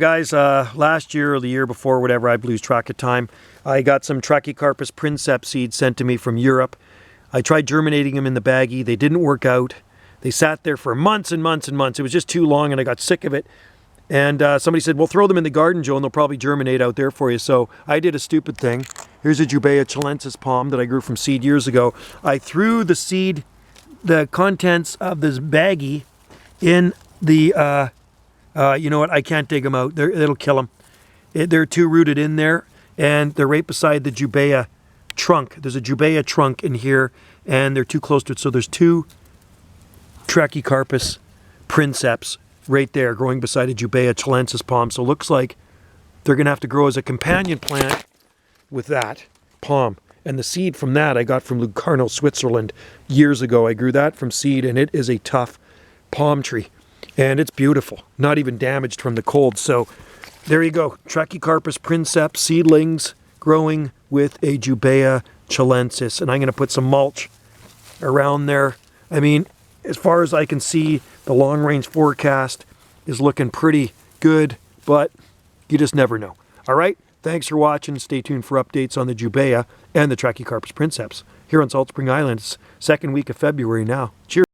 Guys, last year or the year before, whatever, I lose track of time, I got some Trachycarpus princeps seeds sent to me from Europe. I tried germinating them in the baggie. They didn't work out. They sat there for months and months and months. It was just too long and I got sick of it. And somebody said, well, throw them in the garden, Joe, and they'll probably germinate out there for you. So I did a stupid thing. Here's a Jubaea chilensis palm that I grew from seed years ago. I threw the seed, the contents of this baggie in the, you know what, I can't dig them out. It'll kill them. They're too rooted in there, and they're right beside the Jubaea trunk. There's a Jubaea trunk in here, and they're too close to it. So there's two Trachycarpus princeps right there growing beside a Jubaea chilensis palm. So it looks like they're going to have to grow as a companion plant with that palm. And the seed from that I got from Locarno, Switzerland years ago. I grew that from seed, and it is a tough palm tree. And it's beautiful, not even damaged from the cold. So there you go, Trachycarpus princeps seedlings growing with a Jubaea chilensis. And I'm going to put some mulch around there. I mean, as far as I can see, the long-range forecast is looking pretty good, but you just never know. All right, thanks for watching. Stay tuned for updates on the Jubaea and the Trachycarpus princeps here on Salt Spring Island. It's second week of February now. Cheers.